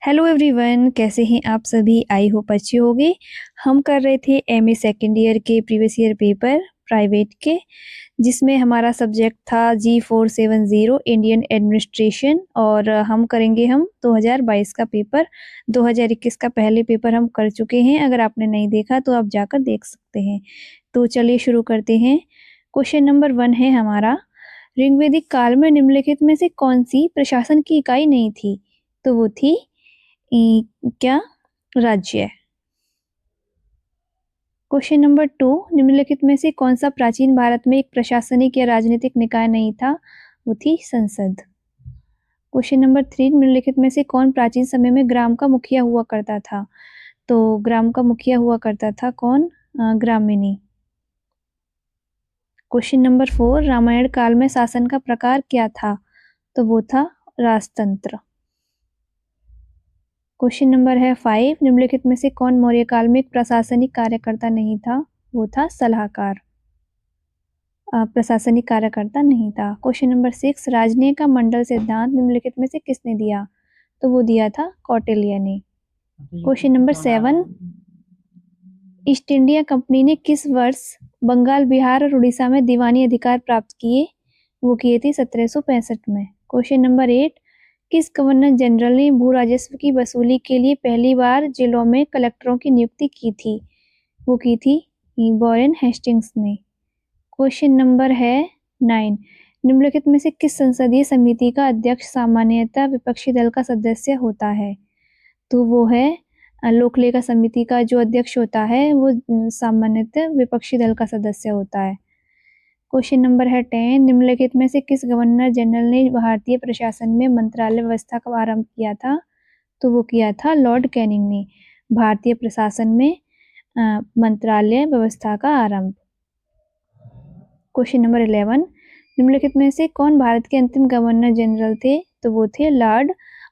Hello everyone, कैसे हैं आप सभी। आई होप अच्छे होंगे। हम कर रहे थे एमए सेकेंड ईयर के प्रीवियस ईयर पेपर प्राइवेट के, जिसमें हमारा सब्जेक्ट था G470 इंडियन एडमिनिस्ट्रेशन। और हम करेंगे 2022 का पेपर। 2021 का पहले पेपर हम कर चुके हैं। अगर आपने नहीं देखा तो आप जाकर देख सकते हैं। तो चलिए शुरू करते हैं। क्वेश्चन नंबर 1 है हमारा, ऋग्वेदिक काल में निम्नलिखित में से कौन सी प्रशासन की इकाई नहीं थी? तो वो थी क्या? राज्य। क्वेश्चन नंबर 2, निम्नलिखित में से कौन सा प्राचीन भारत में एक प्रशासनिक या राजनीतिक निकाय नहीं था? वो थी संसद। क्वेश्चन नंबर 3, निम्नलिखित में से कौन प्राचीन समय में ग्राम का मुखिया हुआ करता था? तो ग्राम का मुखिया हुआ करता था कौन? ग्रामिणी। क्वेश्चन नंबर 4, रामायण काल में शासन का प्रकार क्या था? तो वो था राजतंत्र। क्वेश्चन नंबर है 5, निम्नलिखित में से कौन मौर्य काल में एक प्रशासनिक कार्यकर्ता नहीं था? वो था सलाहकार। प्रशासनिक कार्यकर्ता नहीं था। क्वेश्चन नंबर 6, राजनीय का मंडल सिद्धांत निम्नलिखित में से किसने दिया? तो वो दिया था कौटिल्य ने। Question number 7, east India company ने किस वर्ष बंगाल, बिहार और उड़ीसा में दीवानी अधिकार प्राप्त किए? वो किए थे 1765 में। क्वेश्चन नंबर 8, किस गवर्नर जनरल ने भू राजस्व की वसूली के लिए पहली बार जिलों में कलेक्टरों की नियुक्ति की थी? वो की थी वॉरेन हेस्टिंग्स ने। क्वेश्चन नंबर है 9, निम्नलिखित में से किस संसदीय समिति का अध्यक्ष सामान्यतः विपक्षी दल का सदस्य होता है? तो वो है लोकलेखा समिति का जो अध्यक्ष होता है वो सामान्यतः विपक्षी दल का सदस्य होता है। क्वेश्चन नंबर है 10, निम्नलिखित में से किस गवर्नर जनरल ने भारतीय प्रशासन में मंत्रालय व्यवस्था का आरंभ किया था? तो वो किया था लॉर्ड कैनिंग ने भारतीय प्रशासन में मंत्रालय व्यवस्था का आरंभ। क्वेश्चन नंबर 11, निम्नलिखित में से कौन भारत के अंतिम गवर्नर जनरल थे? तो वो थे लॉर्ड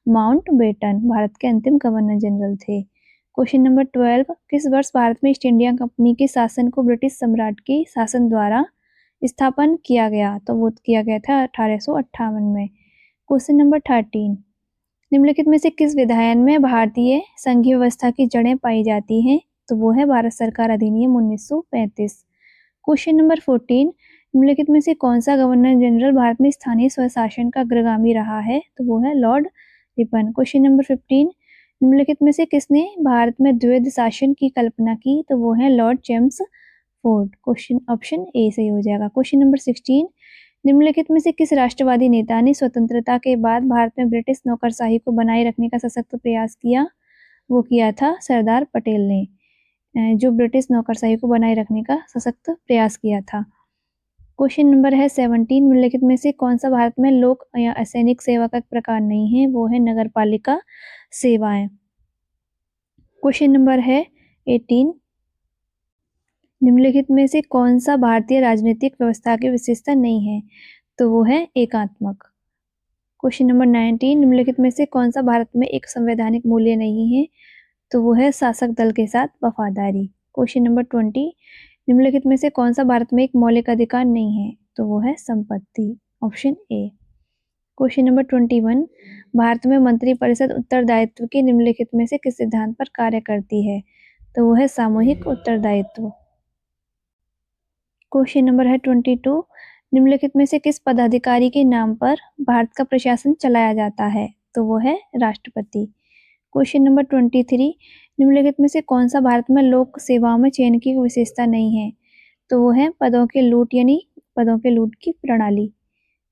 माउंटबेटन, भारत के अंतिम गवर्नर जनरल थे। क्वेश्चन नंबर 12, किस वर्ष भारत में ईस्ट इंडिया कंपनी के शासन को ब्रिटिश सम्राट के शासन द्वारा स्थापन किया गया? तो वो किया गया था 1858 में। क्वेश्चन नंबर 13, निम्नलिखित में से किस विधायन में भारतीय संघीय व्यवस्था की जड़ें पाई जाती हैं? तो वो है भारत सरकार अधिनियम 1935। क्वेश्चन नंबर 14, निम्नलिखित में से कौन सा गवर्नर जनरल भारत में स्थानीय स्वशासन का अग्रगामी रहा है? तो वो है लॉर्ड रिपन। क्वेश्चन नंबर 15, निम्नलिखित में से किसने भारत में द्वैध शासन की कल्पना की? तो वो है Lord James Ford. Question option A सही हो जाएगा। क्वेश्चन नंबर 16, निम्नलिखित में से किस राष्ट्रवादी नेता ने स्वतंत्रता के बाद भारत में ब्रिटिश नौकरशाही को बनाए रखने का सशक्त प्रयास किया? वो किया था सरदार पटेल ने, जो ब्रिटिश नौकरशाही को बनाए रखने का सशक्त प्रयास किया था। क्वेश्चन नंबर है 17, निम्नलिखित में से कौन सा भारत में लोक या असैनिक सेवा का प्रकार नहीं है? वो है नगरपालिका सेवाएं। क्वेश्चन नंबर है 18, निम्नलिखित में से कौन सा भारतीय राजनीतिक व्यवस्था की विशेषता नहीं है? तो वो है एकात्मक। क्वेश्चन नंबर 19, निम्नलिखित में से कौन सा भारत में एक संवैधानिक मूल्य नहीं है? तो वो है शासक दल के साथ वफादारी। क्वेश्चन नंबर 20, निम्नलिखित में से कौन सा भारत में एक मौलिक अधिकार नहीं है? तो वो है संपत्ति, option A. Question number 21, Bharat में मंत्रिपरिषद उत्तरदायित्व के निम्नलिखित में से किस सिद्धांत पर कार्य करती है? तो वो है सामूहिक उत्तरदायित्व। क्वेश्चन नंबर है 22, निम्नलिखित में से किस पदाधिकारी के नाम पर भारत का प्रशासन चलाया जाता है? तो वो है राष्ट्रपति। क्वेश्चन नंबर 23, निम्नलिखित में से कौन सा भारत में लोक सेवाओं में चयन की विशेषता नहीं है? तो वो है पदों के लूट, यानी पदों के लूट की प्रणाली।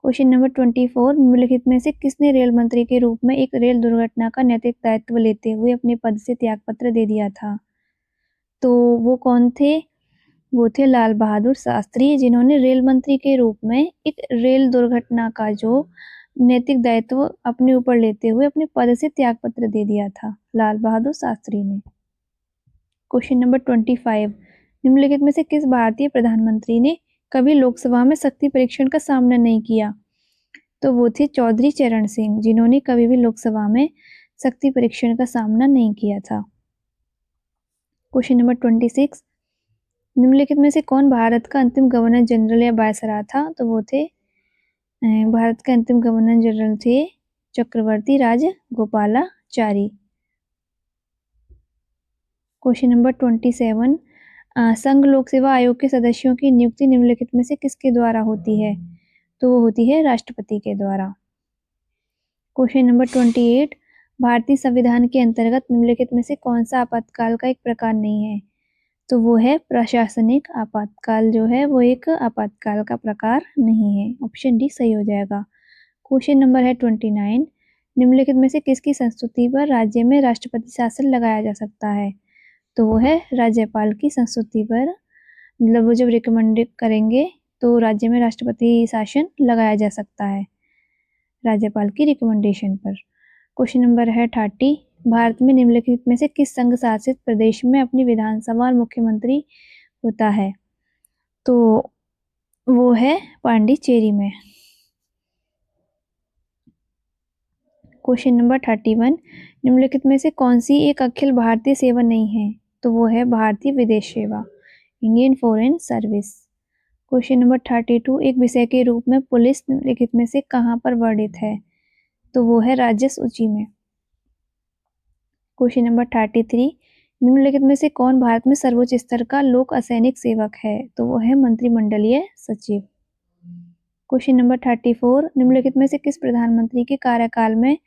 क्वेश्चन नंबर 24, निम्नलिखित में से किसने रेल मंत्री के रूप में एक रेल दुर्घटना का नैतिक दायित्व लेते हुए अपने पद से त्यागपत्र दे दिया था? तो वो कौन थे? वो थे लाल बहादुर शास्त्री, जिन्होंने रेल मंत्री के रूप में एक रेल दुर्घटना का जो नैतिक दायित्व अपने ऊपर लेते हुए अपने पद से त्यागपत्र दे दिया था, लाल बहादुर शास्त्री ने। क्वेश्चन नंबर 25, निम्नलिखित में से किस भारतीय प्रधानमंत्री ने कभी लोकसभा में शक्ति परीक्षण का सामना नहीं किया? तो वो थे चौधरी चरण सिंह, जिन्होंने कभी भी लोकसभा में शक्ति परीक्षण का सामना नहीं किया था। क्वेश्चन नंबर 26, निम्नलिखित में से कौन भारत का अंतिम गवर्नर जनरल या वायसराय था? तो वो थे भारत के अंतिम गवर्नर जनरल थे चक्रवर्ती राजगोपालाचारी। क्वेश्चन नंबर 27 संघ लोक सेवा आयोग के सदस्यों की नियुक्ति निम्नलिखित में से किसके द्वारा होती है? तो वो होती है राष्ट्रपति के द्वारा। क्वेश्चन नंबर 28 भारतीय संविधान के अंतर्गत निम्नलिखित में से कौन सा आपातकाल का एक प्रकार नहीं है? तो वो है प्रशासनिक आपातकाल, जो है वो एक आपातकाल का प्रकार नहीं है। ऑप्शन डी सही हो जाएगा। क्वेश्चन नंबर है 29 निम्नलिखित में से किसकी संस्तुति पर राज्य में राष्ट्रपति शासन लगाया जा सकता है? तो वो है राज्यपाल की संस्तुति पर, मतलब वो जब रिकमेंड करेंगे तो राज्य में राष्ट्रपति शासन लगाया जा सकता है राज्यपाल की रिकमेंडेशन पर। क्वेश्चन नंबर है 30 भारत में निम्नलिखित में से किस संघ शासित प्रदेश में अपनी विधानसभा और मुख्यमंत्री होता है? तो वो है पांडिचेरी में। क्वेश्चन नंबर 31 निम्नलिखित में से कौन सी एक अखिल भारतीय सेवा नहीं है? तो वो है भारतीय विदेश सेवा, Indian foreign service. Question number 32 एक विषय के रूप में पुलिस निम्नलिखित में से कहाँ पर वर्णित है? तो वो है राज्य सूची में। क्वेश्चन नंबर 33 निम्नलिखित में से कौन भारत में सर्वोच्च स्तर का लोक असैनिक सेवक है? तो वो है मंत्रिमंडलीय सचिव। क्वेश्चन नंबर 34 निम्नलिखित में से किस प्रधानमंत्री के कार्यकाल में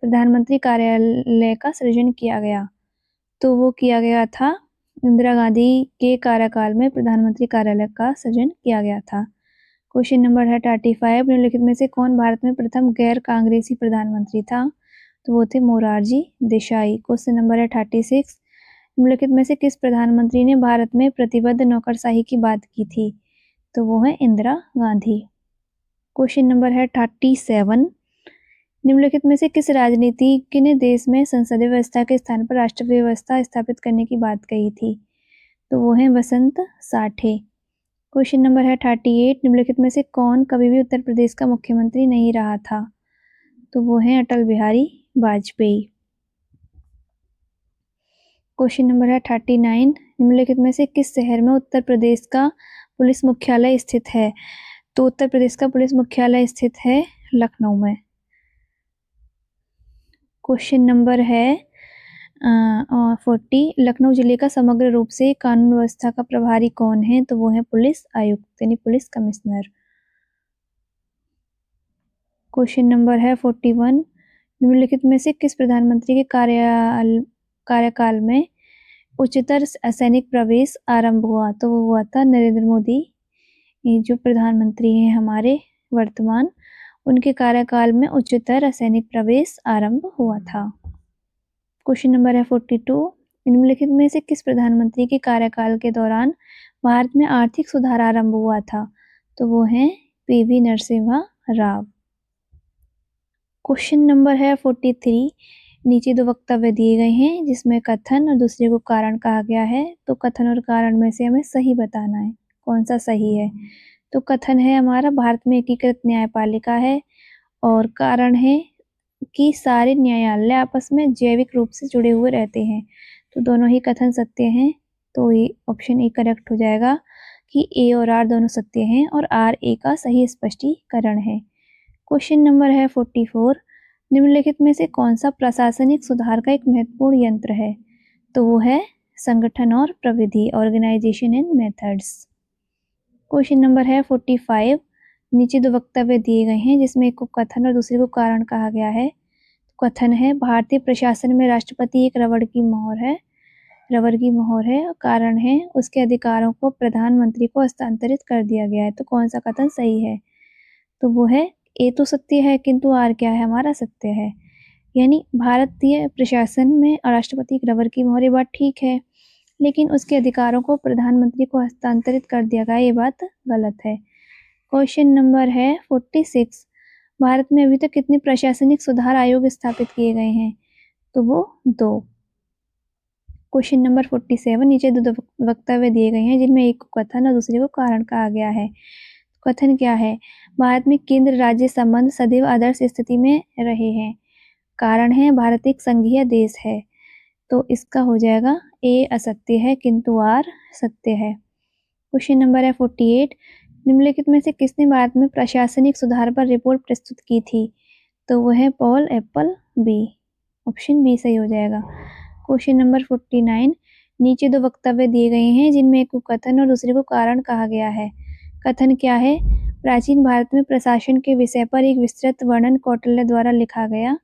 प्रधानमंत्री कार्यालय का सृजन किया गया? तो वो किया गया था इंदिरा गांधी के कार्यकाल में प्रधानमंत्री कार्यालय का सृजन किया गया था। क्वेश्चन नंबर है 35 निम्नलिखित में से कौन भारत में प्रथम गैर कांग्रेसी प्रधानमंत्री था? तो वो थे मोरारजी देसाई। क्वेश्चन नंबर है 36 निम्नलिखित में से किस प्रधानमंत्री ने भारत में प्रतिबद्ध नौकरशाही की बात की थी? तो वो है इंदिरा गांधी। क्वेश्चन नंबर है 37 निम्नलिखित में से किस राजनीतिज्ञ ने देश में संसदीय व्यवस्था के स्थान पर राष्ट्रीय व्यवस्था स्थापित करने की बात कही थी? तो वो है वसंत साठे। क्वेश्चन नंबर है 38 निम्नलिखित में से कौन कभी भी उत्तर प्रदेश का मुख्यमंत्री नहीं रहा था? तो वो है अटल बिहारी वाजपेयी। क्वेश्चन नंबर है 39 निम्नलिखित में से किस शहर में उत्तर प्रदेश का पुलिस मुख्यालय स्थित है? तो उत्तर प्रदेश का पुलिस मुख्यालय स्थित है लखनऊ में। क्वेश्चन नंबर है 40 लखनऊ जिले का समग्र रूप से कानून व्यवस्था का प्रभारी कौन है? तो वो है पुलिस आयुक्त यानी पुलिस कमिश्नर। क्वेश्चन नंबर है 41 निम्नलिखित में से किस प्रधानमंत्री के कार्यकाल में उच्चतर असैनिक प्रवेश आरंभ हुआ? तो वो हुआ था नरेंद्र मोदी, ये जो प्रधानमंत्री हैं हमारे वर्तमान, उनके कार्यकाल में उच्चतर असैनिक प्रवेश आरंभ हुआ था। क्वेश्चन नंबर है 42 निम्नलिखित में से किस प्रधानमंत्री के कार्यकाल के दौरान भारत में आर्थिक सुधार आरंभ हुआ था? तो वो हैं PV Narasimha Rao. Question number है 43 नीचे दो वक्तव्य दिए गए हैं जिसमें कथन और दूसरे को कारण कहा गया है। तो कथन और कारण में से हमें सही बताना है कौन सा सही है। तो कथन है हमारा भारत में एकीकृत न्यायपालिका है, और कारण है कि सारे न्यायालय आपस में जैविक रूप से जुड़े हुए रहते हैं। तो दोनों ही कथन सत्य हैं, तो ये ऑप्शन ए करेक्ट हो जाएगा कि ए और आर दोनों सत्य हैं और आर ए का सही स्पष्टीकरण है। क्वेश्चन नंबर है 44 निम्नलिखित में से कौन सा प्रशासनिक सुधार का एक महत्वपूर्ण यंत्र है? तो वो है संगठन और प्रविधि, organisation and methods. Question number है 45 नीचे दो वक्तव्य दिए गए हैं जिसमें एक को कथन और दूसरे को कारण कहा गया है। कथन है भारतीय प्रशासन में राष्ट्रपति एक रबड़ की मोहर है। कारण है उसके अधिकारों को प्रधानमंत्री को हस्तांतरित कर दिया गया है। तो कौन सा कथन सही है? तो वो है ए तो सत्य है किंतु आर क्या है हमारा सत्य है, यानी भारतीय प्रशासन में राष्ट्रपति एक रबर की मोहर, ये बात ठीक है, लेकिन उसके अधिकारों को प्रधानमंत्री को हस्तांतरित कर दिया गया, ये बात गलत है। क्वेश्चन नंबर है 46 भारत में अभी तक कितने प्रशासनिक सुधार आयोग स्थापित किए गए हैं? तो वो 2। क्वेश्चन नंबर 47 नीचे दो वक्तव्य दिए गए हैं जिनमें एक को कथन और दूसरे को कारण कहा गया है। कथन क्या है? भारत में केंद्र राज्य संबंध सदैव आदर्श स्थिति में रहे हैं। कारण है भारत एक संघीय देश है। तो इसका हो जाएगा ए असत्य है किंतु आर सत्य है। क्वेश्चन नंबर है 48 निम्नलिखित में से किसने भारत में प्रशासनिक सुधार पर रिपोर्ट प्रस्तुत की थी? तो वो है Paul Appleby. Option B सही हो जाएगा। क्वेश्चन नंबर 49 नीचे दो वक्तव्य दिए गए हैं जिनमें एक को कथन और दूसरे को कारण कहा गया है। कथन क्या है? प्राचीन भारत में प्रशासन के विषय पर एक विस्तृत वर्णन कौटिल्य द्वारा लिखा गया।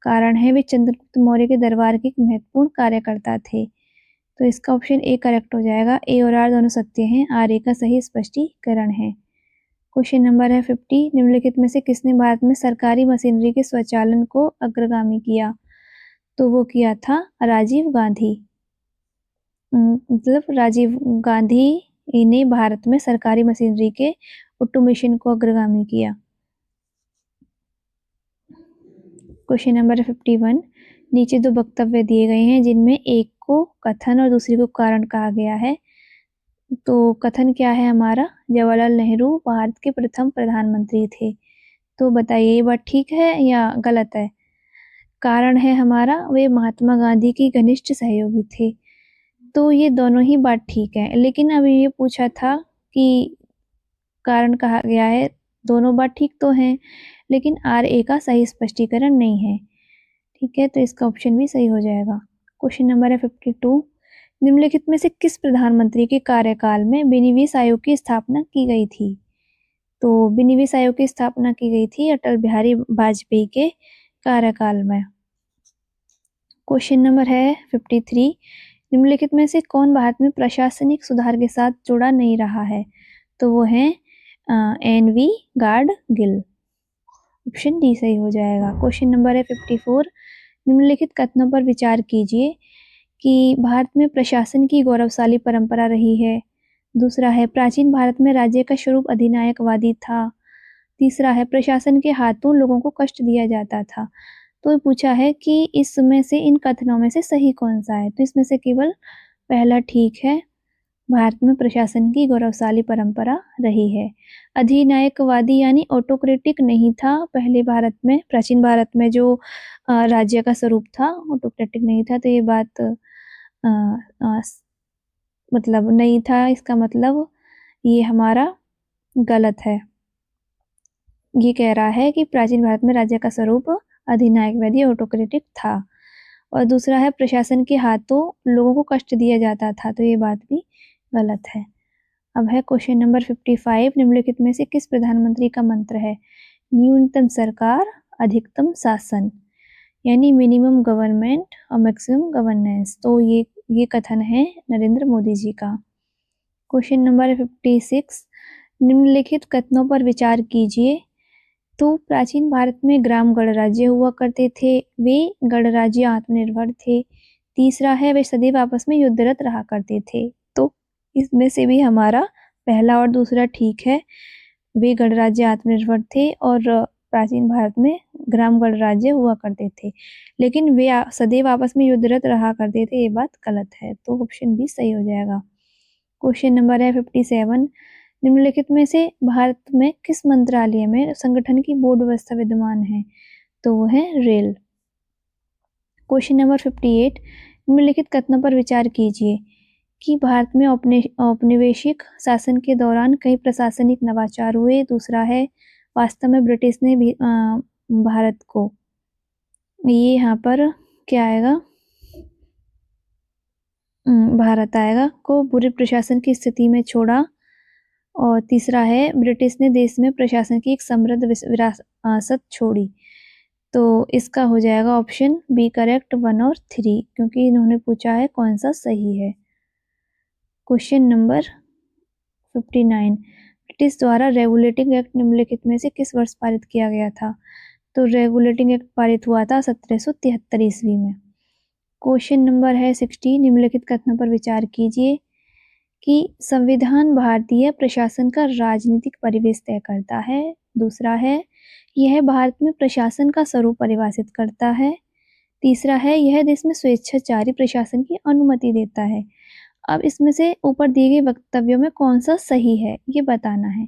कारण है वे चंद्रगुप्त मौर्य के दरबार के एक महत्वपूर्ण कार्यकर्ता थे। तो इसका ऑप्शन ए करेक्ट हो जाएगा। ए और आर दोनों सत्य हैं, आर ए का सही स्पष्टीकरण है। क्वेश्चन नंबर है 50। निम्नलिखित में से किसने भारत में सरकारी मशीनरी के स्वचालन को अग्रगामी किया? तो वो किया था राजीव गांधी। मतलब राजीव गांधी ने भारत में सरकारी मशीनरी के ऑटोमेशन को अग्रगामी किया। Question number 51। नीचे दो वक्तव्य दिए गए हैं जिनमें एक को कथन और दूसरे को कारण कहा गया है। तो कथन क्या है हमारा? जवाहरलाल नेहरू भारत के प्रथम प्रधानमंत्री थे। तो बताइए ये बात ठीक है या गलत है? कारण है हमारा वे महात्मा गांधी की घनिष्ठ सहयोगी थे। तो ये दोनों ही बात ठीक है, लेकिन अभी ये पूछा था कि कारण कहा गया है, दोनों बात ठीक तो हैं, लेकिन आर ए का सही स्पष्टीकरण नहीं है। ठीक है, तो इसका ऑप्शन भी सही हो जाएगा। क्वेश्चन नंबर है 52। निम्नलिखित में से किस प्रधानमंत्री के कार्यकाल में विनिवेश आयोग की स्थापना की गई थी? तो विनिवेश आयोग की स्थापना की गई थी अटल बिहारी वाजपेयी के कार्यकाल में। क्वेश्चन नंबर है 53। निम्नलिखित में से कौन भारत में प्रशासनिक सुधार के साथ जुड़ा नहीं रहा है? तो वो है एन.वी. गाडगिल। ऑप्शन डी सही हो जाएगा। क्वेश्चन नंबर है 54। निम्नलिखित कथनों पर विचार कीजिए कि भारत में प्रशासन की गौरवशाली परंपरा रही है। दूसरा है प्राचीन भारत में राज्य का स्वरूप अधिनायकवादी था। तीसरा है प्रशासन के हाथों लोगों को कष्ट दिया जाता था। तो पूछा है कि इसमें से इन कथनों में से सही कौन सा है? तो इसमें से केवल पहला ठीक है, भारत में प्रशासन की गौरवशाली परंपरा रही है। अधिनायकवादी यानी ऑटोक्रेटिक नहीं था पहले भारत में, प्राचीन भारत में जो राज्य का स्वरूप था ऑटोक्रेटिक नहीं था। तो ये बात मतलब नहीं था, इसका मतलब ये हमारा गलत है। ये कह रहा है कि प्राचीन भारत में राज्य का स्वरूप अधिनायकवादी ऑटोक्रेटिक था। और दूसरा है प्रशासन के हाथों लोगों को कष्ट दिया जाता था। तो ये बात भी गलत है। अब है क्वेश्चन नंबर 55। निम्नलिखित में से किस प्रधानमंत्री का मंत्र है? न्यूनतम सरकार अधिकतम शासन, यानी मिनिमम गवर्नमेंट और मैक्सिमम गवर्नेंस। तो ये कथन है नरेंद्र मोदी जी का। Question number 56। निम्नलिखित कथनों पर विचार कीजिए। तो प्राचीन भारत में ग्राम गणराज्य हुआ करते थे, वे गणराज्य आत्मनिर्भर थे। तीसरा है वे सदैव आपस में युद्धरत रहा करते थे। तो इसमें से भी हमारा पहला और दूसरा ठीक है, वे गणराज्य आत्मनिर्भर थे और प्राचीन भारत में ग्राम गणराज्य हुआ करते थे, लेकिन वे सदैव आपस में युद्धरत रहा करते थे। ये बात गलत है, तो ऑप्शन बी सही हो जाएगा। क्वेश्चन नंबर है 57। निम्नलिखित में से भारत में किस मंत्रालय में संगठन की बोर्ड व्यवस्था विद्यमान है? तो वो है रेल। Question number 58। निम्नलिखित कथनों पर विचार कीजिए कि भारत में औपनिवेशिक शासन के दौरान कई प्रशासनिक नवाचार हुए। दूसरा है वास्तव में ब्रिटिश ने भी भारत को, ये यहाँ पर क्या आएगा, भारत आएगा, को बुरे प्रशासन की स्थिति में छोड़ा। और तीसरा है ब्रिटिश ने देश में प्रशासन की एक समृद्ध विरासत छोड़ी। तो इसका हो जाएगा ऑप्शन बी करेक्ट 1 और 3, क्योंकि इन्होंने पूछा है कौन सा सही है। Question number 59। ब्रिटिश द्वारा रेगुलेटिंग एक्ट निम्नलिखित में से किस वर्ष पारित किया गया था? तो रेगुलेटिंग एक्ट पारित हुआ था 1773 ईस्वी में। क्वेश्चन नंबर है 60। निम्नलिखित कथनों पर विचार कीजिए कि संविधान भारतीय प्रशासन का राजनीतिक परिवेश तय करता है। दूसरा है यह भारत में प्रशासन का स्वरूप परिभाषित करता है। तीसरा है यह देश में स्वेच्छाचारी प्रशासन की अनुमति देता है। अब इसमें से ऊपर दिए गए वक्तव्यों में कौन सा सही है ये बताना है।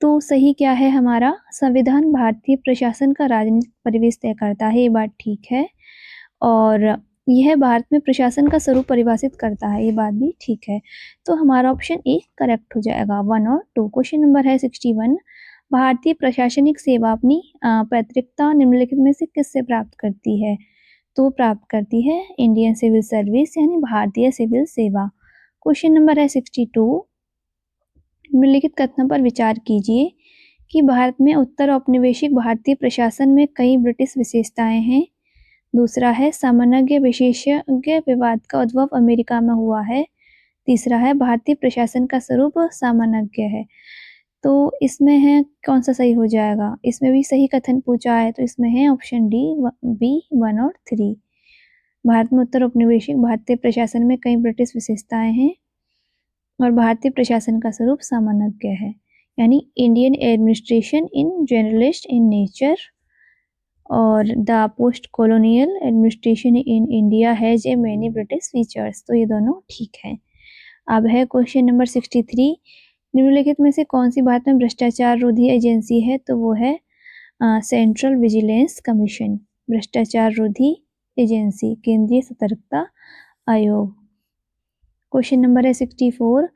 तो सही क्या है हमारा? संविधान भारतीय प्रशासन का राजनीतिक परिवेश तय करता है, ये बात ठीक है। और यह भारत में प्रशासन का स्वरूप परिभाषित करता है, ये बात भी ठीक है। तो हमारा ऑप्शन ए करेक्ट हो जाएगा 1 और 2। क्वेश्चन नंबर है 61। भारतीय प्रशासनिक सेवा अपनी पैतृकता निम्नलिखित में से किससे प्राप्त करती है? तो प्राप्त करती है इंडियन सिविल सर्विस यानी भारतीय सिविल सेवा। क्वेश्चन नंबर है 62। निम्नलिखित कथनों पर विचार कीजिए कि भारत में उत्तर औपनिवेशिक भारतीय प्रशासन में कई ब्रिटिश विशेषताएं हैं। दूसरा है सामान्य विशेषज्ञ विवाद का उद्भव अमेरिका में हुआ है। तीसरा है भारतीय प्रशासन का स्वरूप सामान्य है। तो इसमें है कौन सा सही हो जाएगा? इसमें भी सही कथन पूछा है, तो इसमें है ऑप्शन डी, बी 1 और 3। भारत में उत्तर औपनिवेशिक भारतीय प्रशासन में कई ब्रिटिश विशेषताएं हैं और भारतीय प्रशासन का स्वरूप सामान्य है, यानी Indian administration in generalist in nature और the post colonial administration in India has a many British features. तो ये दोनों ठीक है। अब है क्वेश्चन नंबर 63। निम्नलिखित में से कौन सी भारत में भ्रष्टाचार रोधी एजेंसी है? तो वो है सेंट्रल विजिलेंस कमीशन, भ्रष्टाचार रोधी एजेंसी, केंद्रीय सतर्कता आयोग। क्वेश्चन नंबर है 64।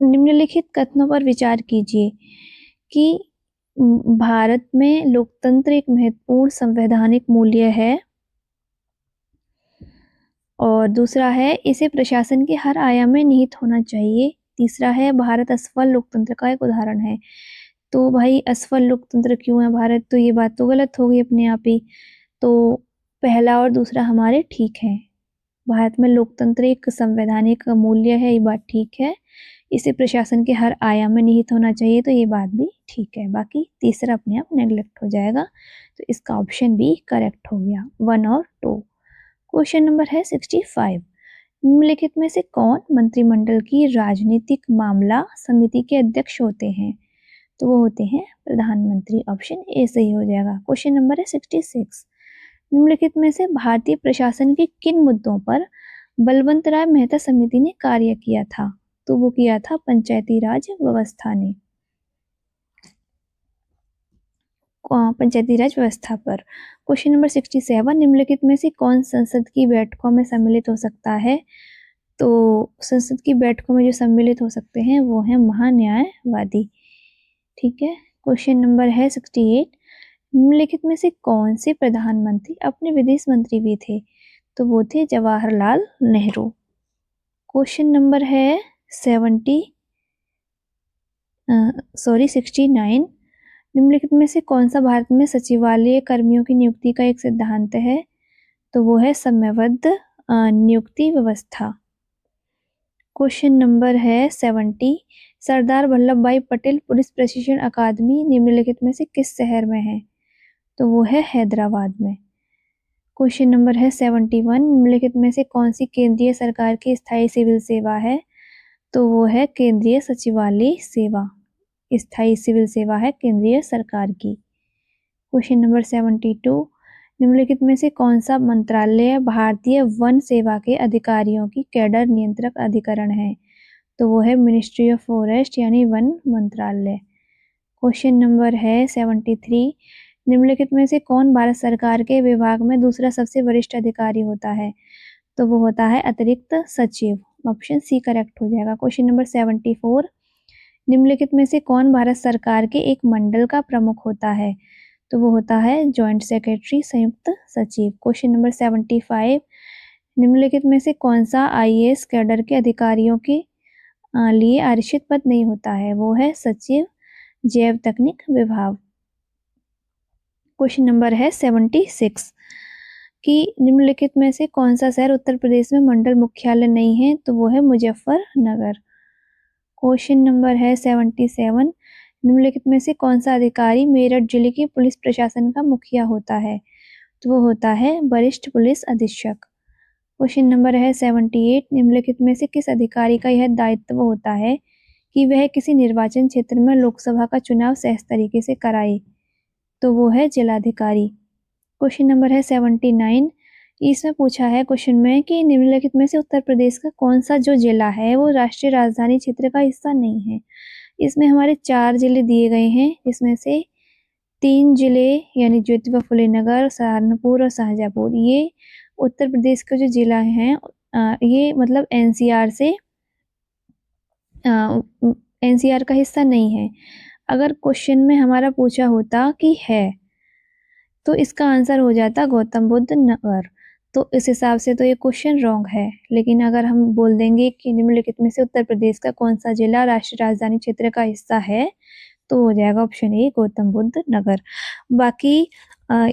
निम्नलिखित कथनों पर विचार कीजिए कि भारत में लोकतंत्र एक महत्वपूर्ण संवैधानिक मूल्य है, और दूसरा है इसे प्रशासन के हर आयाम में निहित होना चाहिए। तीसरा है भारत असफल लोकतंत्र का एक उदाहरण है। तो भाई असफल लोकतंत्र क्यों है भारत? तो ये बात तो गलत हो गई अपने आप ही। तो पहला और दूसरा हमारे ठीक है। भारत में लोकतंत्र एक संवैधानिक मूल्य है, ये बात ठीक है। इसे प्रशासन के हर आयाम में निहित होना चाहिए, तो ये बात भी ठीक है। बाकी तीसरा अपने आप नेग्लेक्ट हो जाएगा, तो इसका ऑप्शन बी करेक्ट हो गया, 1 और 2। क्वेश्चन नंबर है 65। निम्नलिखित में से कौन मंत्रिमंडल की राजनीतिक मामला समिति के अध्यक्ष होते हैं? तो वो होते हैं प्रधानमंत्री। ऑप्शन ए सही हो जाएगा। क्वेश्चन नंबर है 66। निम्नलिखित में से भारतीय प्रशासन के किन मुद्दों पर बलवंत राय मेहता समिति ने कार्य किया था? तो वो किया था पंचायती राज व्यवस्था ने, पंचायती राज व्यवस्था पर। Question number 67। निम्नलिखित में से कौन संसद की बैठकों में सम्मिलित हो सकता है? तो संसद की बैठकों में जो सम्मिलित हो सकते हैं वो है महान्यायवादी। ठीक है। क्वेश्चन नंबर है 68। निम्नलिखित में से कौन से प्रधानमंत्री अपने विदेश मंत्री भी थे? तो वो थे जवाहरलाल नेहरू। क्वेश्चन नंबर है 69। निम्नलिखित में से कौन सा भारत में सचिवालय कर्मियों की नियुक्ति का एक सिद्धांत है? तो वो है समयबद्ध नियुक्ति व्यवस्था। क्वेश्चन नंबर है 70। सरदार वल्लभ भाई पटेल पुलिस प्रशिक्षण अकादमी निम्नलिखित में से किस शहर में है? तो वो है हैदराबाद में। क्वेश्चन नंबर है 71। निम्नलिखित में से कौन सी केंद्रीय सरकार की स्थायी सिविल सेवा है? तो वो है केंद्रीय सचिवालय सेवा, स्थायी सिविल सेवा है केंद्रीय सरकार की। Question number 72। निम्नलिखित में से कौन सा मंत्रालय भारतीय वन सेवा के अधिकारियों की कैडर नियंत्रक अधिकरण है? तो वो है मिनिस्ट्री ऑफ फॉरेस्ट यानी वन मंत्रालय। क्वेश्चन नंबर है 73। निम्नलिखित में से कौन भारत सरकार के विभाग में दूसरा सबसे वरिष्ठ अधिकारी होता है? तो वो होता है अतिरिक्त सचिव। ऑप्शन सी करेक्ट हो जाएगा। Question number 74। निम्नलिखित में से कौन भारत सरकार के एक मंडल का प्रमुख होता है? तो वो होता है जॉइंट सेक्रेटरी, संयुक्त सचिव। Question number 75। निम्नलिखित में से कौन सा आईएएस कैडर के अधिकारियों के लिए आरक्षित पद नहीं होता है? वो है सचिव, जैव तकनीक विभाग। क्वेश्चन नंबर है 76 कि निम्नलिखित में से कौन सा शहर उत्तर प्रदेश में मंडल मुख्यालय नहीं है? तो वो है मुजफ्फरनगर। क्वेश्चन नंबर है 77। निम्नलिखित में से कौन सा अधिकारी मेरठ जिले के पुलिस प्रशासन का मुखिया होता है? तो वो होता है वरिष्ठ पुलिस अधीक्षक। क्वेश्चन नंबर है 78। निम्नलिखित में से किस अधिकारी का यह दायित्व होता है कि वह किसी निर्वाचन क्षेत्र में लोकसभा का चुनाव सहज तरीके से कराए? तो वो है जिलाधिकारी। क्वेश्चन नंबर है 79। इसमें पूछा है क्वेश्चन में कि निम्नलिखित में से उत्तर प्रदेश का कौन सा जो जिला है वो राष्ट्रीय राजधानी क्षेत्र का हिस्सा नहीं है? इसमें हमारे 4 जिले दिए गए हैं, जिसमें से 3 जिले यानी ज्योतिबा फुले नगर, सहारनपुर और शाहजहाँपुर, ये उत्तर प्रदेश के जो जिला हैं ये मतलब एनसीआर का हिस्सा नहीं है। अगर क्वेश्चन में हमारा पूछा होता कि है, तो इसका आंसर हो जाता गौतम बुद्ध नगर। तो इस हिसाब से तो ये क्वेश्चन रॉन्ग है, लेकिन अगर हम बोल देंगे कि निम्नलिखित में से उत्तर प्रदेश का कौन सा जिला राष्ट्रीय राजधानी क्षेत्र का हिस्सा है, तो हो जाएगा ऑप्शन ए गौतम बुद्ध नगर। बाकी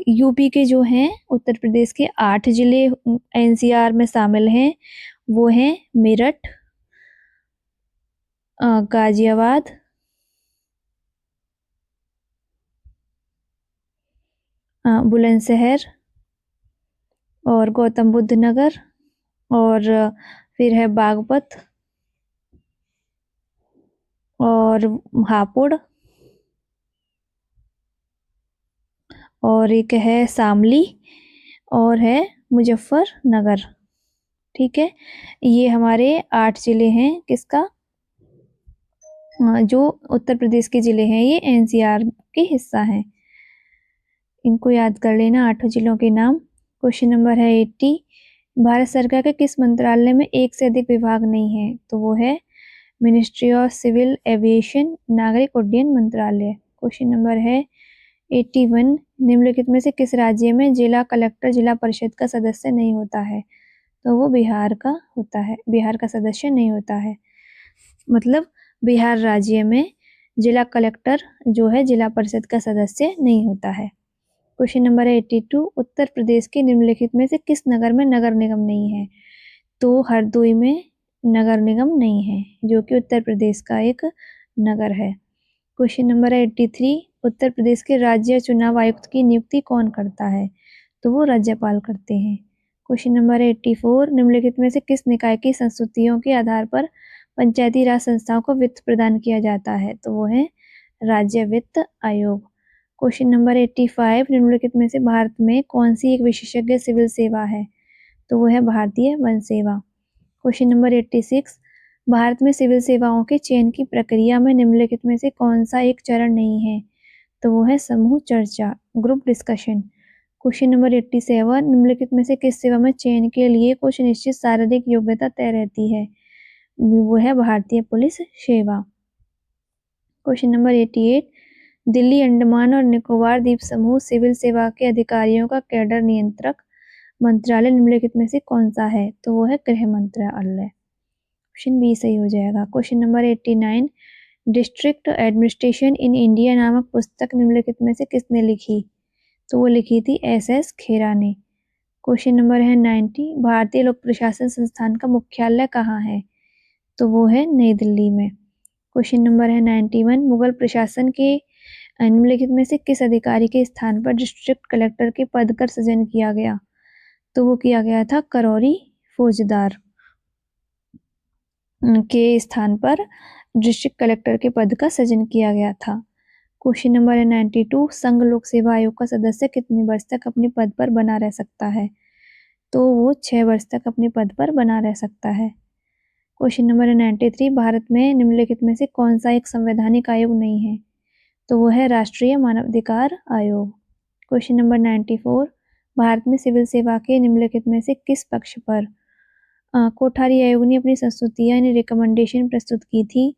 यूपी के जो हैं उत्तर प्रदेश के 8 जिले एनसीआर में शामिल हैं, वो हैं मेरठ, गाजियाबाद, बुलंदशहर और गौतम बुद्ध नगर, और फिर है बागपत और हापुड़, और एक है शामली, और है मुजफ्फरनगर। ठीक है, ये हमारे 8 जिले हैं किसका, जो उत्तर प्रदेश के जिले हैं, ये एनसीआर के हिस्सा हैं। इनको याद कर लेना 8 जिलों के नाम। क्वेश्चन नंबर है 80, भारत सरकार के किस मंत्रालय में एक से अधिक विभाग नहीं है, तो वो है मिनिस्ट्री ऑफ सिविल एविएशन, नागरिक उड्डयन मंत्रालय। क्वेश्चन नंबर है 81, निम्नलिखित में से किस राज्य में जिला कलेक्टर जिला परिषद का सदस्य नहीं होता है, तो वो बिहार का होता है, बिहार का सदस्य नहीं होता है। मतलब बिहार राज्य में जिला कलेक्टर जो है जिला परिषद का सदस्य नहीं होता है। क्वेश्चन नंबर 82, उत्तर प्रदेश के निम्नलिखित में से किस नगर में नगर निगम नहीं है, तो हरदोई में नगर निगम नहीं है, जो कि उत्तर प्रदेश का एक नगर है। क्वेश्चन नंबर 83, उत्तर प्रदेश के राज्य चुनाव आयुक्त की नियुक्ति कौन करता है, तो वो राज्यपाल करते हैं। क्वेश्चन नंबर 84, निम्नलिखित में से किस निकाय की संस्तुतियों के आधार पर पंचायती राज संस्थाओं को वित्त प्रदान किया जाता है, तो वो है राज्य वित्त आयोग। क्वेश्चन नंबर 85, निम्नलिखित में से भारत में कौन सी एक विशेषज्ञ सिविल सेवा है, तो वो है भारतीय वन सेवा। क्वेश्चन नंबर 86, भारत में सिविल सेवाओं के चयन की प्रक्रिया में निम्नलिखित में से कौन सा एक चरण नहीं है, तो वो है समूह चर्चा, ग्रुप डिस्कशन। क्वेश्चन नंबर 87, निम्नलिखित में से किस सेवा में चयन के लिए कुछ निश्चित शारीरिक योग्यता तय रहती है, वो है भारतीय पुलिस सेवा। क्वेश्चन नंबर 88, दिल्ली अंडमान और निकोबार द्वीप समूह सिविल सेवा के अधिकारियों का कैडर नियंत्रक मंत्रालय निम्नलिखित में से कौन सा है, तो वो है गृह मंत्रालय। ऑप्शन बी सही हो जाएगा। Question number 89, district administration in India नामक पुस्तक निम्नलिखित में से किसने लिखी, तो वो लिखी थी एस खेरा ने। क्वेश्चन नंबर है 90, भारतीय लोक प्रशासन संस्थान का मुख्यालय कहाँ है, तो वो है नई दिल्ली में। क्वेश्चन नंबर है 91, मुगल प्रशासन के निम्नलिखित में से किस अधिकारी के स्थान पर डिस्ट्रिक्ट कलेक्टर के पद का सृजन किया गया, तो वो किया गया था करौरी फौजदार के स्थान पर डिस्ट्रिक्ट कलेक्टर के पद का सृजन किया गया था। क्वेश्चन नंबर है 92, संघ लोक सेवा आयोग का सदस्य कितने वर्ष तक अपने पद पर बना रह सकता है, तो वो 6 वर्ष तक अपने पद पर बना रह सकता है। क्वेश्चन नंबर है 93, भारत में निम्नलिखित में से कौन सा एक संवैधानिक आयोग नहीं है, तो वो है राष्ट्रीय मानवाधिकार आयोग। क्वेश्चन नंबर 94, भारत में सिविल सेवा के निम्नलिखित में से किस पक्ष पर कोठारी आयोग ने अपनी संस्तुतियां यानी रिकमेंडेशन प्रस्तुत की थी,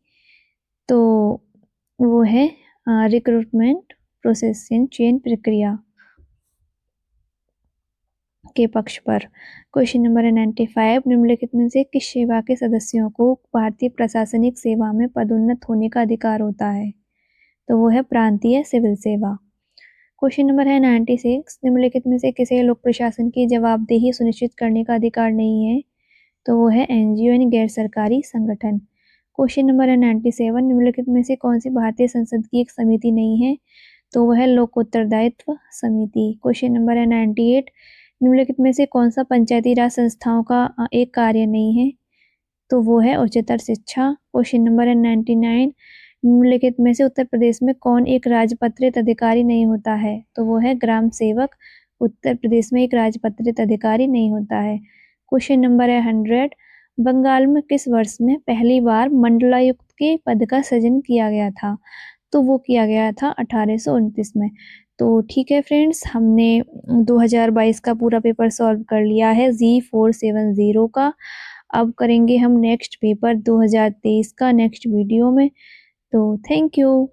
तो वो है रिक्रूटमेंट प्रोसेस चयन प्रक्रिया के पक्ष पर। क्वेश्चन नंबर है 95, निम्नलिखित में से किस सेवा के सदस्यों को भारतीय प्रशासनिक सेवा में पदोन्नत होने का अधिकार होता है, तो वो है प्रांतीय सिविल सेवा। क्वेश्चन नंबर है 96, निम्नलिखित में से किसी लोक प्रशासन की जवाबदेही सुनिश्चित करने का अधिकार नहीं है, तो वो है एनजीओ यानी गैर सरकारी संगठन। क्वेश्चन नंबर है 97, निम्नलिखित में से कौन सी भारतीय संसद की एक समिति नहीं है, तो वह है लोक उत्तरदायित्व समिति। क्वेश्चन नंबर है 98, निम्नलिखित में से कौन सा पंचायती राज संस्थाओं का एक कार्य नहीं है, तो वो है उच्चतर शिक्षा। क्वेश्चन नंबर है 99, निम्नलिखित में से उत्तर प्रदेश में कौन एक राजपत्रित अधिकारी नहीं होता है, तो वो है ग्राम सेवक। उत्तर प्रदेश में एक राजपत्रित अधिकारी नहीं होता है। क्वेश्चन नंबर है 100, बंगाल में किस वर्ष में पहली बार मंडलायुक्त के पद का सृजन किया गया था, तो वो किया गया था 1829 में। तो ठीक है फ्रेंड्स, हमने 2022 का पूरा पेपर सॉल्व कर लिया है G470 का। अब करेंगे हम नेक्स्ट पेपर 2023 का नेक्स्ट वीडियो में। तो थैंक यू।